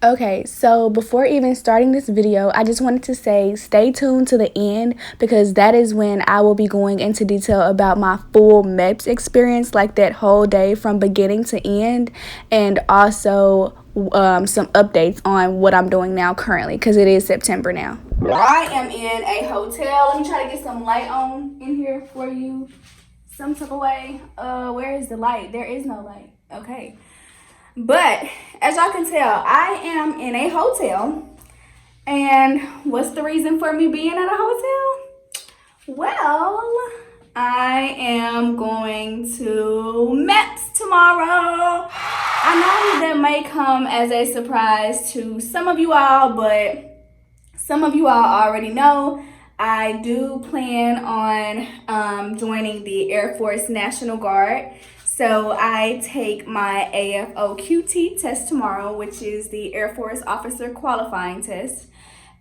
Okay, so before even starting this video, I just wanted to say stay tuned to the end because that is when I will be going into detail about my full MEPS experience, like that whole day from beginning to end, and also some updates on what I'm doing now currently because it is September now. I am in a hotel. Let me try to get some light on in here for you some type of way. Where is the light? There is no light. Okay. But as y'all can tell, I am in a hotel. And what's the reason for me being at a hotel? Well, I am going to MEPS tomorrow. I know that may come as a surprise to some of you all, but some of you all already know I do plan on joining the Air Force National Guard. So I take my AFOQT test tomorrow, which is the Air Force Officer Qualifying Test.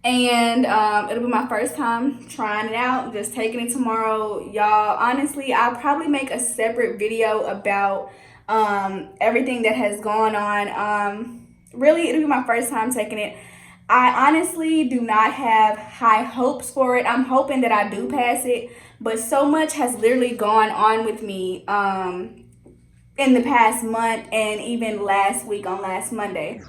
And it'll be my first time trying it out, just taking it tomorrow. Y'all, honestly, I'll probably make a separate video about everything that has gone on. Really, it'll be my first time taking it. I honestly do not have high hopes for it. I'm hoping that I do pass it, but so much has literally gone on with me in the past month and even last week on last Monday.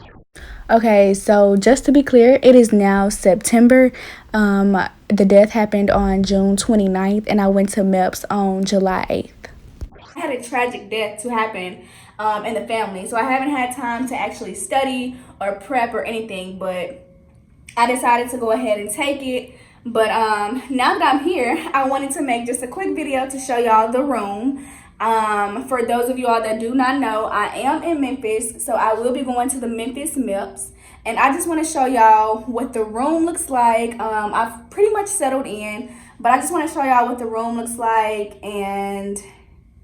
Okay, so just to be clear, it is now September. The death happened on June 29th, and I went to MEPS on July 8th. I had a tragic death to happen in the family, so I haven't had time to actually study or prep or anything, but I decided to go ahead and take it. But now that I'm here, I wanted to make just a quick video to show y'all the room. For those of you all that do not know, I am in Memphis, so I will be going to the Memphis MEPS, and I just want to show y'all what the room looks like. I've pretty much settled in, but I just want to show y'all what the room looks like. And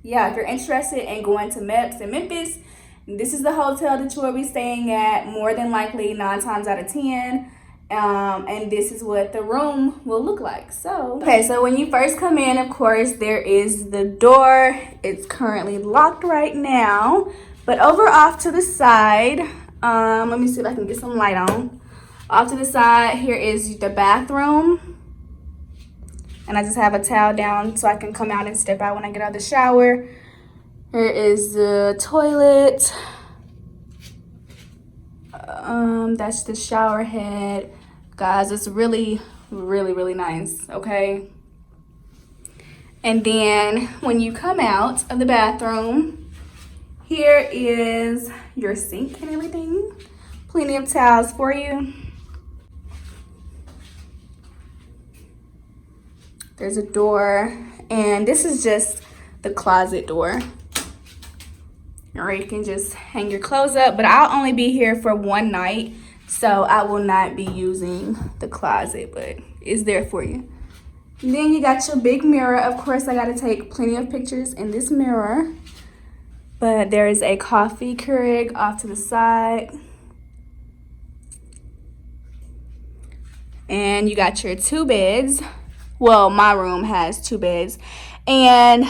yeah, if you're interested in going to MEPS in Memphis, this is the hotel that you will be staying at more than likely 9 times out of 10. And this is what the room will look like. So when you first come in, of course, there is the door. It's currently locked right now, but over off to the side, let me see if I can get some light on. Off to the side, here is the bathroom. And I just have a towel down so I can come out and step out when I get out of the shower. Here is the toilet. That's the shower head. Guys, it's really nice, okay? And then when you come out of the bathroom, here is your sink and everything. Plenty of towels for you. There's a door, and this is just the closet door. Or you can just hang your clothes up, but I'll only be here for one night, so I will not be using the closet, but it's there for you. And then you got your big mirror. Of course, I got to take plenty of pictures in this mirror, but there is a coffee Keurig off to the side. And you got your 2 beds. Well, my room has 2 beds, and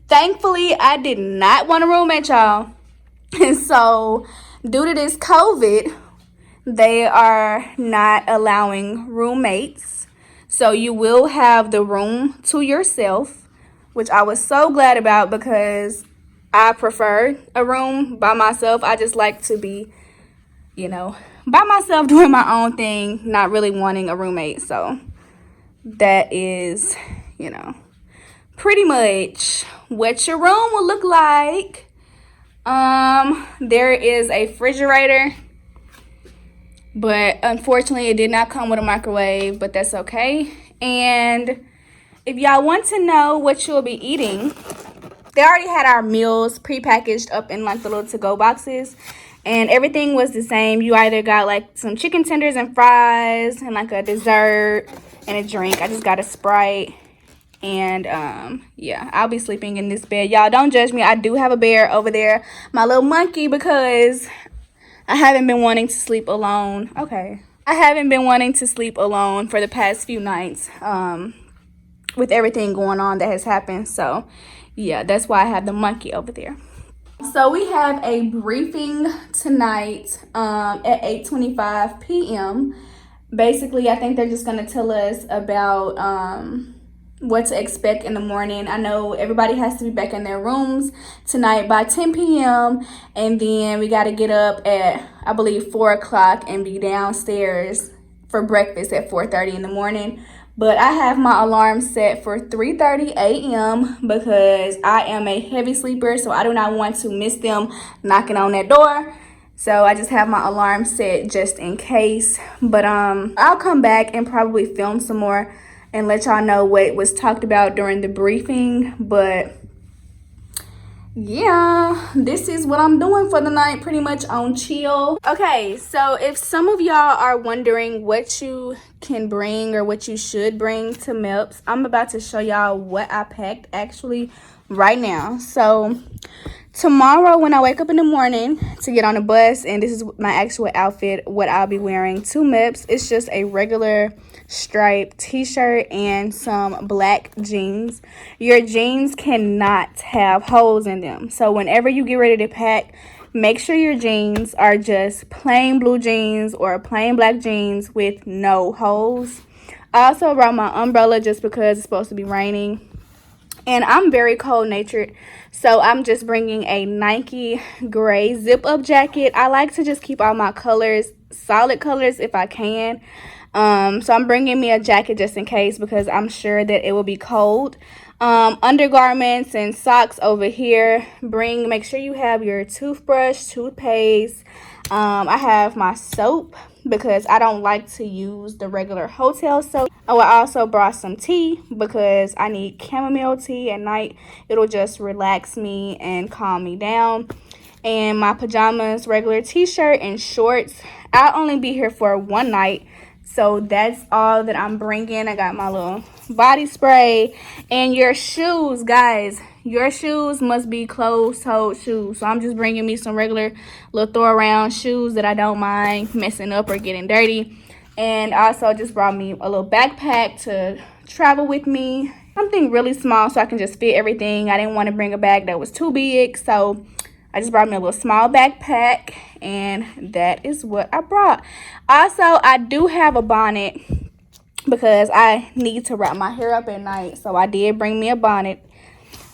thankfully, I did not want a roommate, y'all. And so, due to this COVID, they are not allowing roommates. So, you will have the room to yourself, which I was so glad about because I prefer a room by myself. I just like to be, by myself doing my own thing, not really wanting a roommate. So, that is, pretty much what your room will look like. There is a refrigerator, but unfortunately it did not come with a microwave, but that's okay. And if y'all want to know what you'll be eating, they already had our meals prepackaged up in like the little to-go boxes, and everything was the same. You either got like some chicken tenders and fries and like a dessert and a drink. I just got a Sprite. And yeah, I'll be sleeping in this bed. Y'all, don't judge me. I do have a bear over there, my little monkey, because I haven't been wanting to sleep alone. Okay, I haven't been wanting to sleep alone for the past few nights with everything going on that has happened. So yeah, that's why I have the monkey over there. So we have a briefing tonight at 8:25 p.m. Basically, I think they're just going to tell us about what to expect in the morning. I know everybody has to be back in their rooms tonight by 10 p.m. And then we got to get up at, I believe, 4 o'clock and be downstairs for breakfast at 4:30 in the morning. But I have my alarm set for 3:30 a.m. because I am a heavy sleeper, so I do not want to miss them knocking on that door. So I just have my alarm set just in case. But I'll come back and probably film some more and let y'all know what was talked about during the briefing. But yeah, this is what I'm doing for the night, pretty much on chill. Okay, so if some of y'all are wondering what you can bring or what you should bring to MEPS, I'm about to show y'all what I packed actually right now. So tomorrow when I wake up in the morning to get on the bus, and this is my actual outfit, what I'll be wearing to MEPS, it's just a regular striped t-shirt and some black jeans. Your jeans cannot have holes in them. So whenever you get ready to pack, make sure your jeans are just plain blue jeans or plain black jeans with no holes. I also brought my umbrella just because it's supposed to be raining. And I'm very cold natured, so I'm just bringing a Nike gray zip up jacket. I like to just keep all my colors, solid colors if I can. So I'm bringing me a jacket just in case because I'm sure that it will be cold. Undergarments and socks over here. Make sure you have your toothbrush, toothpaste. I have my soap because I don't like to use the regular hotel soap. Oh, I also brought some tea because I need chamomile tea at night. It'll just relax me and calm me down. And my pajamas, regular t-shirt and shorts. I'll only be here for one night, so that's all that I'm bringing. I got my little body spray. And your shoes, guys, your shoes must be closed-toed shoes. So I'm just bringing me some regular little throw-around shoes that I don't mind messing up or getting dirty. And also just brought me a little backpack to travel with me. Something really small so I can just fit everything. I didn't want to bring a bag that was too big, so I just brought me a little small backpack, and that is what I brought. Also, I do have a bonnet because I need to wrap my hair up at night, so I did bring me a bonnet.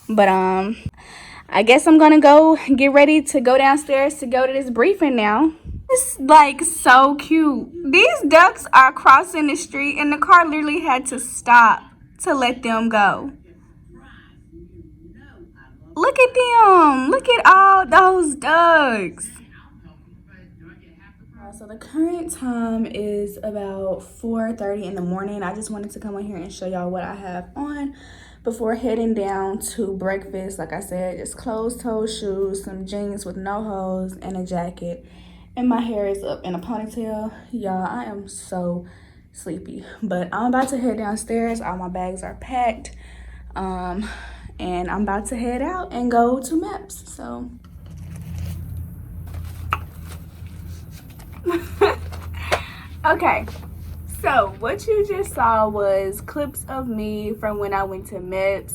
But I guess I'm gonna go get ready to go downstairs to go to this briefing now. It's like so cute. These ducks are crossing the street and the car literally had to stop to let them go. Look at them. Look at all those ducks. So the current time is about 4:30 in the morning. I just wanted to come on here and show y'all what I have on before heading down to breakfast. Like I said, just closed-toed shoes, some jeans with no holes, and a jacket. And my hair is up in a ponytail. Y'all, I am so sleepy. But I'm about to head downstairs. All my bags are packed. And I'm about to head out and go to MEPS. So okay, so what you just saw was clips of me from when I went to MEPS.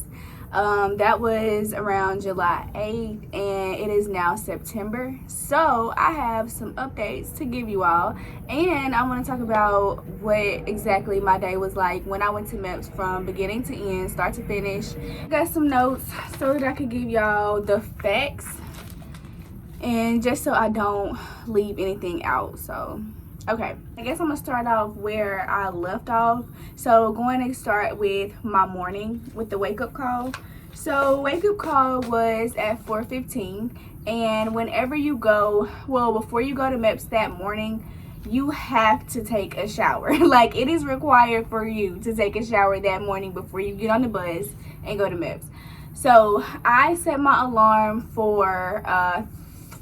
That was around July 8th, and it is now September. So I have some updates to give you all, and I want to talk about what exactly my day was like when I went to MEPS from beginning to end, start to finish. Got some notes so that I could give y'all the facts, and just so I don't leave anything out. So okay, I guess I'm gonna start off where I left off. So going to start with my morning with the wake up call. So wake up call was at 4:15, and whenever you go, well, before you go to MEPS that morning, you have to take a shower. Like, it is required for you to take a shower that morning before you get on the bus and go to MEPS. So I set my alarm for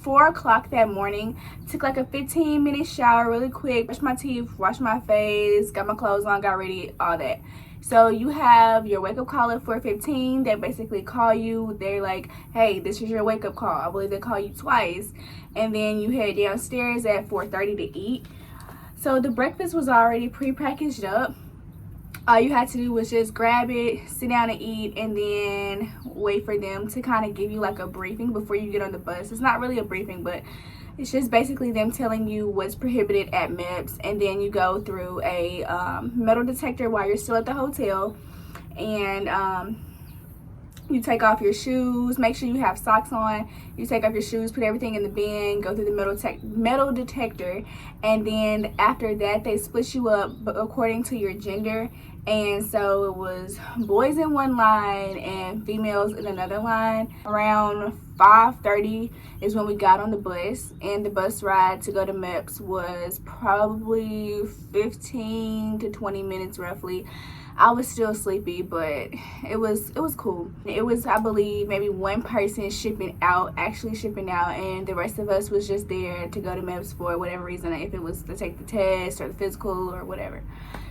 4 o'clock that morning. Took like a 15-minute shower really quick, brushed my teeth, washed my face, got my clothes on, got ready, all that. So you have your wake up call at 4:15. They basically call you. They're like, hey, this is your wake up call. I believe they call you twice. And then you head downstairs at 4:30 to eat. So the breakfast was already pre-packaged up. all you had to do was just grab it, sit down and eat, and then wait for them to kind of give you like a briefing before you get on the bus. It's not really a briefing, but it's just basically them telling you what's prohibited at MEPS, and then you go through a metal detector while you're still at the hotel, and you take off your shoes, make sure you have socks on, you take off your shoes, put everything in the bin, go through the metal detector, and then after that they split you up according to your gender. And so it was boys in one line and females in another line. Around 5:30 is when we got on the bus, and the bus ride to go to MEPS was probably 15 to 20 minutes roughly. I was still sleepy, but it was cool. It was, I believe, maybe one person actually shipping out, and the rest of us was just there to go to MEPS for whatever reason, if it was to take the test or the physical or whatever.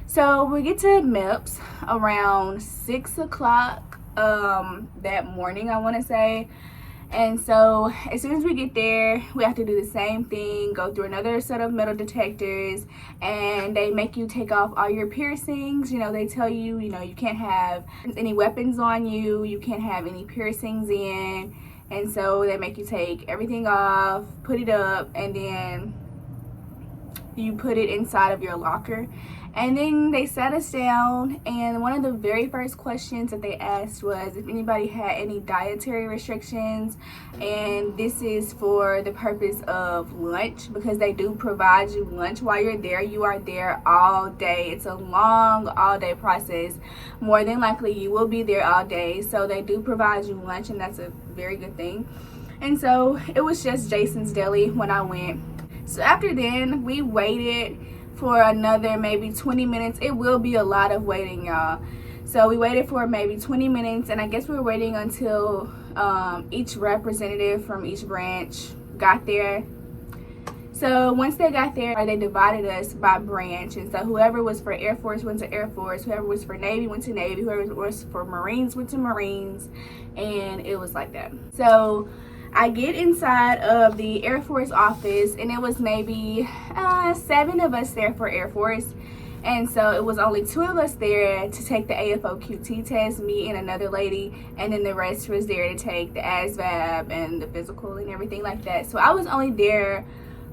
So we get to MEPS around 6 o'clock that morning, I want to say. And so as soon as we get there, we have to do the same thing, go through another set of metal detectors, and they make you take off all your piercings. You know, they tell you, you know, you can't have any weapons on you, you can't have any piercings in. And so they make you take everything off, put it up, and then you put it inside of your locker. And then they sat us down, and one of the very first questions that they asked was if anybody had any dietary restrictions. And this is for the purpose of lunch, because they do provide you lunch while you're there. You are there all day. It's a long all-day process. More than likely you will be there all day, so they do provide you lunch, and that's a very good thing. And so it was just Jason's Deli when I went. So after then, we waited for another maybe 20 minutes. It will be a lot of waiting, y'all. So we waited for maybe 20 minutes, and I guess we were waiting until each representative from each branch got there. So once they got there, they divided us by branch, and so whoever was for Air Force went to Air Force, whoever was for Navy went to Navy, whoever was for Marines went to Marines, and it was like that. So I get inside of the Air Force office, and it was maybe 7 of us there for Air Force. And so it was only 2 of us there to take the AFOQT test, me and another lady, and then the rest was there to take the ASVAB and the physical and everything like that. So I was only there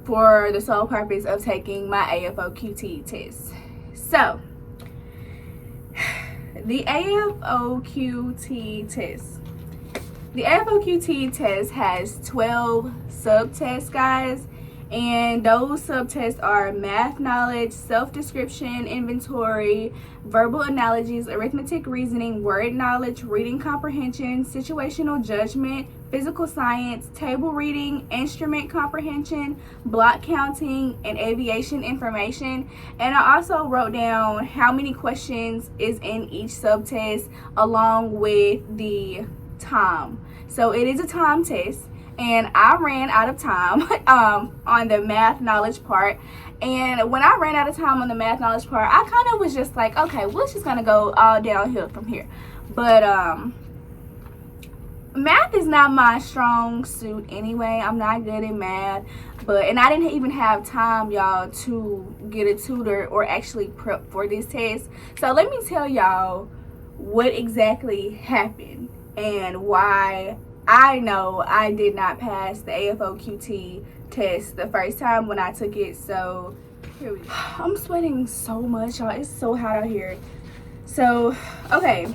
for the sole purpose of taking my AFOQT test. So the AFOQT test. The AFOQT test has 12 subtests, guys, and those subtests are math knowledge, self-description, inventory, verbal analogies, arithmetic reasoning, word knowledge, reading comprehension, situational judgment, physical science, table reading, instrument comprehension, block counting, and aviation information. And I also wrote down how many questions is in each subtest along with the time. So it is a time test, and I ran out of time on the math knowledge part. And when I ran out of time on the math knowledge part, I kind of was just like, okay, well, it's just gonna go all downhill from here. But math is not my strong suit anyway. I'm not good at math, and I didn't even have time, y'all, to get a tutor or actually prep for this test. So let me tell y'all what exactly happened and why I know I did not pass the AFOQT test the first time when I took it. So here we go. I'm sweating so much, y'all. It's so hot out here. So okay,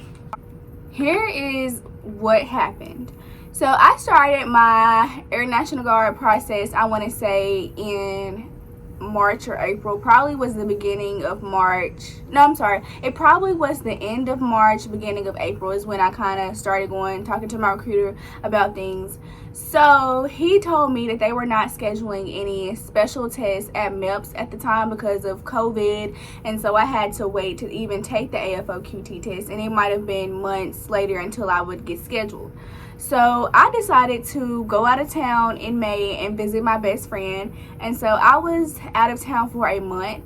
here is what happened. So I started my Air National Guard process, I want to say in March or April. Probably was the beginning of March. No, I'm sorry, it probably was the end of March, beginning of April is when I kind of started talking to my recruiter about things. So he told me that they were not scheduling any special tests at MEPS at the time because of COVID, and so I had to wait to even take the AFOQT test, and it might have been months later until I would get scheduled. So I decided to go out of town in May and visit my best friend. And so I was out of town for a month,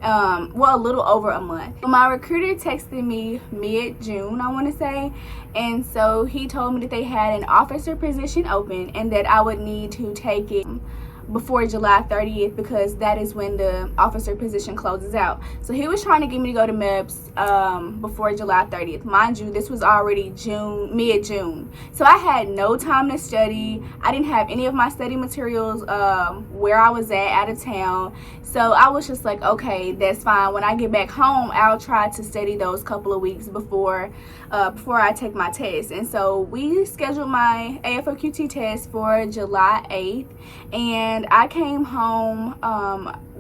well, a little over a month. My recruiter texted me mid-June, I want to say. And so he told me that they had an officer position open and that I would need to take it before July 30th because that is when the officer position closes out. So he was trying to get me to go to MEPS before July 30th. Mind you, this was already mid-June. So I had no time to study. I didn't have any of my study materials where I was at out of town. So I was just like, okay, that's fine. When I get back home, I'll try to study those couple of weeks before I take my test. And so we scheduled my AFOQT test for July 8th, and I came home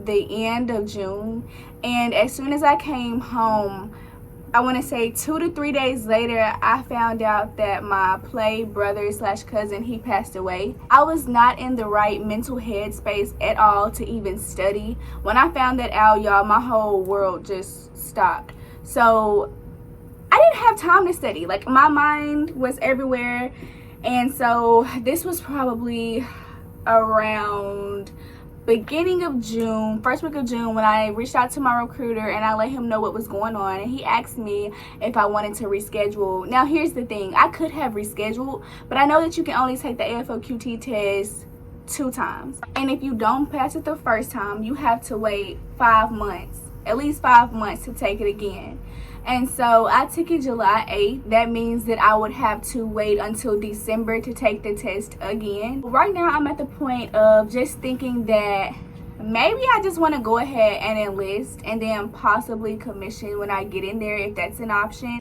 the end of June. And as soon as I came home, I want to say 2 to 3 days later, I found out that my play brother / cousin, he passed away. I was not in the right mental headspace at all to even study. When I found that out, y'all, my whole world just stopped. So I didn't have time to study. Like, my mind was everywhere. And so this was probably around beginning of June, first week of June, when I reached out to my recruiter and I let him know what was going on, and he asked me if I wanted to reschedule. Now here's the thing, I could have rescheduled, but I know that you can only take the AFOQT test 2 times, and if you don't pass it the first time, you have to wait 5 months, at least 5 months, to take it again. And so I took it July 8th. That means that I would have to wait until December to take the test again. Right now, I'm at the point of just thinking that maybe I just want to go ahead and enlist and then possibly commission when I get in there, if that's an option.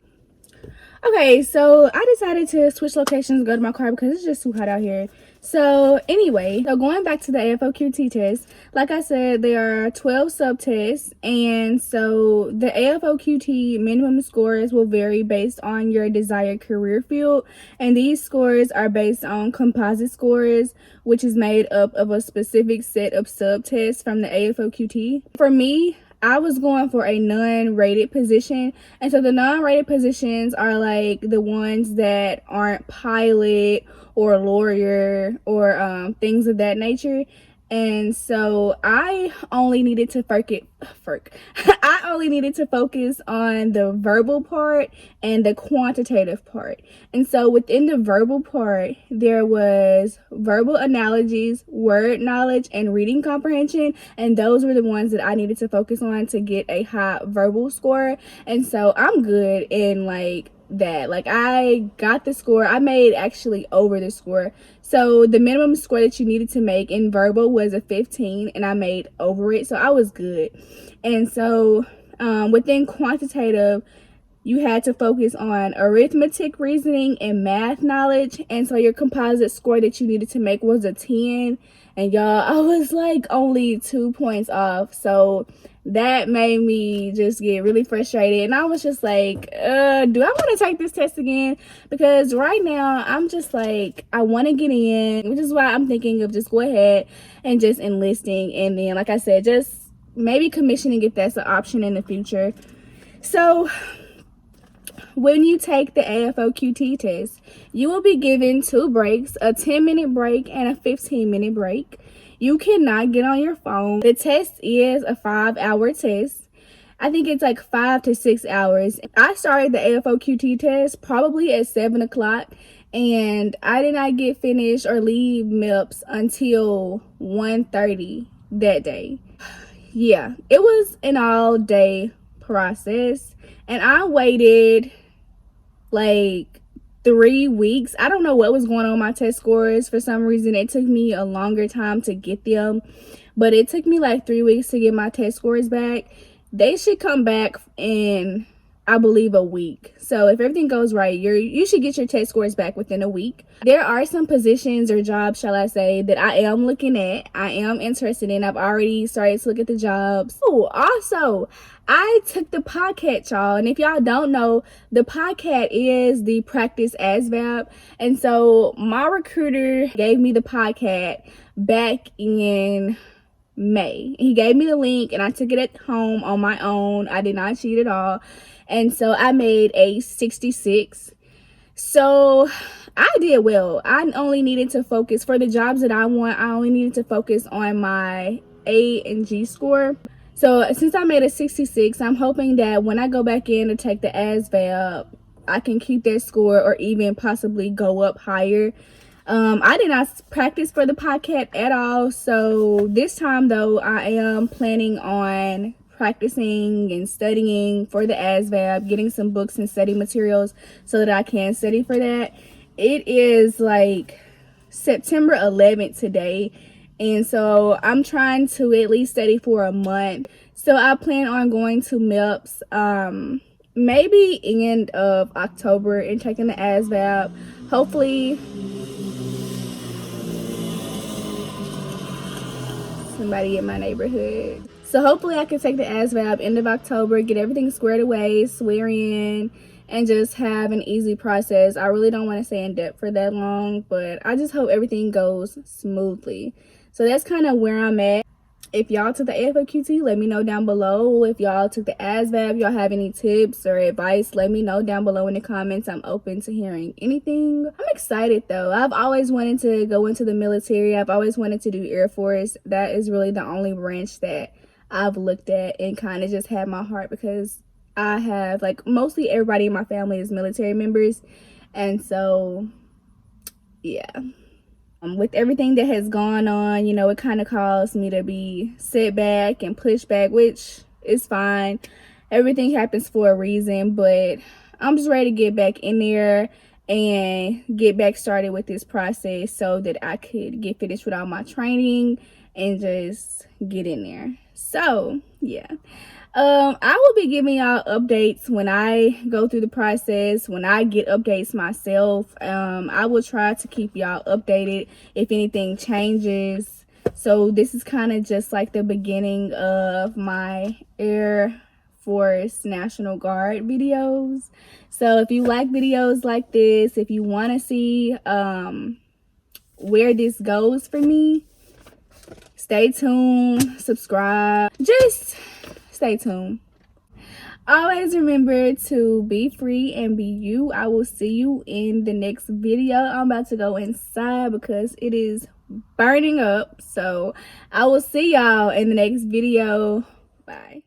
Okay, so I decided to switch locations and go to my car because it's just too hot out here. So anyway, so going back to the AFOQT test, like I said, there are 12 subtests, and so the AFOQT minimum scores will vary based on your desired career field, and these scores are based on composite scores, which is made up of a specific set of subtests from the AFOQT. For me, I was going for a non-rated position, and so the non-rated positions are like the ones that aren't pilot or lawyer or things of that nature. And so I only needed to I only needed to focus on the verbal part and the quantitative part. And so within the verbal part, there was verbal analogies, word knowledge, and reading comprehension. And those were the ones that I needed to focus on to get a high verbal score. And so I'm good in that. Like, I got the score. I made actually over the score. So the minimum score that you needed to make in verbal was a 15, and I made over it, so I was good. And so within quantitative, you had to focus on arithmetic, reasoning, and math knowledge. And so your composite score that you needed to make was a 10. And y'all, I was like only 2 points off. So that made me just get really frustrated. And I was just like, do I want to take this test again? Because right now I'm just like, I want to get in, which is why I'm thinking of just go ahead and just enlisting. And then, like I said, just maybe commissioning if that's an option in the future. So when you take the AFOQT test, you will be given 2 breaks, a 10-minute break and a 15-minute break. You cannot get on your phone. The test is a 5-hour test. I think it's like 5 to 6 hours. I started the AFOQT test probably at 7 o'clock, and I did not get finished or leave MEPS until 1:30 that day. Yeah, it was an all-day process, and I waited like 3 weeks. I don't know what was going on with my test scores. For some reason, it took me a longer time to get them, but it took me like 3 weeks to get my test scores back. They should come back in, I believe, a week. So if everything goes right, you should get your test scores back within a week. There are some positions or jobs, shall I say, that I am looking at, I am interested in. I've already started to look at the jobs. Oh, also, I took the PODCAT, y'all. And if y'all don't know, the PODCAT is the practice ASVAB. And so my recruiter gave me the PODCAT back in May. He gave me the link and I took it at home on my own. I did not cheat at all. And so I made a 66. So I did well. I only needed to focus for the jobs that I want. I only needed to focus on my A and G score. So since I made a 66, I'm hoping that when I go back in to take the ASVAB, I can keep that score or even possibly go up higher. I did not practice for the podcast at all, so this time though I am planning on practicing and studying for the ASVAB, getting some books and study materials so that I can study for that. It is like September 11th today, and so I'm trying to at least study for a month. So I plan on going to MEPS maybe end of October and taking the ASVAB. Hopefully somebody in my neighborhood. So hopefully I can take the ASVAB end of October, get everything squared away, swear in, and just have an easy process. I really don't want to stay in debt for that long, but I just hope everything goes smoothly. So that's kind of where I'm at. If y'all took the AFOQT, let me know down below. If y'all took the ASVAB, y'all have any tips or advice, let me know down below in the comments. I'm open to hearing anything. I'm excited though. I've always wanted to go into the military. I've always wanted to do Air Force. That is really the only branch that I've looked at and kind of just had my heart, because I have, like, mostly everybody in my family is military members. And so, yeah. With everything that has gone on, you know, it kind of caused me to be set back and pushed back, which is fine. Everything happens for a reason, but I'm just ready to get back in there and get back started with this process so that I could get finished with all my training and just get in there. So, yeah. I will be giving y'all updates when I go through the process, when I get updates myself. I will try to keep y'all updated if anything changes. So this is kind of just like the beginning of my Air Force National Guard videos. So if you like videos like this, if you want to see where this goes for me, stay tuned, subscribe, just stay tuned. Always remember to be free and be you. I will see you in the next video. I'm about to go inside because it is burning up. So I will see y'all in the next video. Bye.